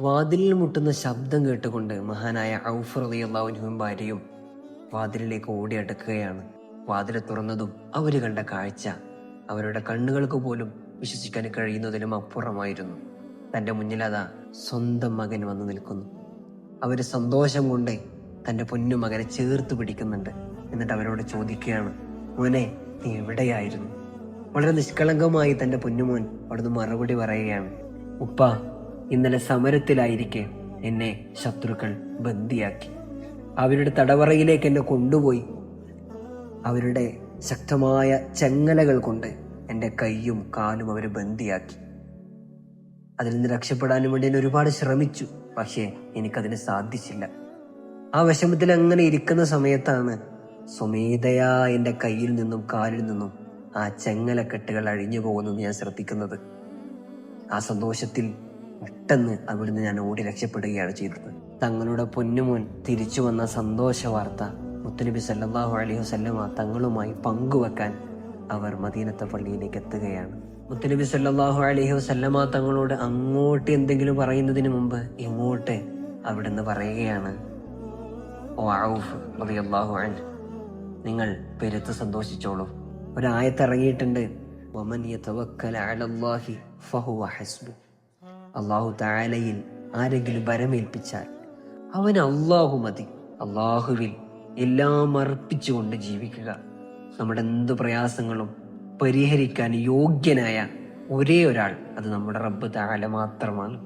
വാതിലിൽ മുട്ടുന്ന ശബ്ദം കേട്ടുകൊണ്ട് മഹാനായ ഔഫ് റളിയല്ലാഹു അൻഹുവും ഭാര്യയും വാതിലിലേക്ക് ഓടിയടക്കുകയാണ്. വാതിൽ തുറന്നതും അവര് കണ്ട കാഴ്ച അവരുടെ കണ്ണുകൾക്ക് പോലും വിശ്വസിക്കാൻ കഴിയുന്നതിലും അപ്പുറമായിരുന്നു. തന്റെ മുന്നിലതാ സ്വന്തം മകൻ വന്നു നിൽക്കുന്നു. അവര് സന്തോഷം കൊണ്ട് തന്റെ പൊന്നു മകനെ ചേർത്ത് പിടിക്കുന്നുണ്ട്. എന്നിട്ട് അവരോട് ചോദിക്കുകയാണ്, മോനെ നീ എവിടെയായിരുന്നു? വളരെ നിഷ്കളങ്കമായി തന്റെ പൊന്നുമോൻ അവിടുന്ന് മറുപടി പറയുകയാണ്, ഉപ്പ, ഇന്നലെ സമരത്തിലായിരിക്കെ എന്നെ ശത്രുക്കൾ ബന്ദിയാക്കി. അവരുടെ തടവറയിലേക്ക് എന്നെ കൊണ്ടുപോയി. അവരുടെ ശക്തമായ ചെങ്ങലകൾ കൊണ്ട് എൻ്റെ കൈയും കാലും അവർ ബന്ദിയാക്കി. അതിൽ നിന്ന് രക്ഷപ്പെടാനും വേണ്ടി ഞാൻ ഒരുപാട് ശ്രമിച്ചു. പക്ഷേ എനിക്കതിന് സാധിച്ചില്ല. ആ വിഷമത്തിൽ അങ്ങനെ ഇരിക്കുന്ന സമയത്താണ് സ്വമേധയാ എൻ്റെ കയ്യിൽ നിന്നും കാലിൽ നിന്നും ആ ചെങ്ങലക്കെട്ടുകൾ അഴിഞ്ഞു പോകുന്നത് ഞാൻ ശ്രദ്ധിക്കുന്നത്. ആ സന്തോഷത്തിൽ പെട്ടെന്ന് അവിടുന്ന് ഞാൻ ഓടി രക്ഷപ്പെടുകയാണ് ചെയ്തത്. തങ്ങളുടെ പൊന്നുമോൻ തിരിച്ചു വന്ന സന്തോഷ വാർത്ത മുത്തുനബി സല്ലല്ലാഹു അലൈഹി വസല്ലമ തങ്ങളുമായി പങ്കുവെക്കാൻ അവർ മദീനത്തെ പള്ളിയിലേക്ക് എത്തുകയാണ്. മുത്തുനബി സല്ലല്ലാഹു അലൈഹി വസല്ലമ തങ്ങളോട് അങ്ങോട്ട് എന്തെങ്കിലും പറയുന്നതിന് മുമ്പ് ഇങ്ങോട്ട് അവിടുന്ന് പറയുകയാണ്, ഓ ഔഫ് റളിയല്ലാഹു അൻഹു, നിങ്ങൾ പെരുത്ത് സന്തോഷിച്ചോളൂ. ഒരായത്തിറങ്ങിയിട്ടുണ്ട്, വമൻ യതവക്കല അലല്ലാഹി ഫഹുവ ഹസ്ബു. അള്ളാഹു തആലയിൽ ആരെങ്കിലും ഭരമേൽപ്പിച്ചാൽ അവന് അള്ളാഹു മതി. അള്ളാഹുവിൽ എല്ലാം അർപ്പിച്ചുകൊണ്ട് ജീവിക്കുക. നമ്മുടെ എന്ത് പ്രയാസങ്ങളും പരിഹരിക്കാൻ യോഗ്യനായ ഒരേ ഒരാൾ അത് നമ്മുടെ റബ്ബ് തആല മാത്രമാണ്.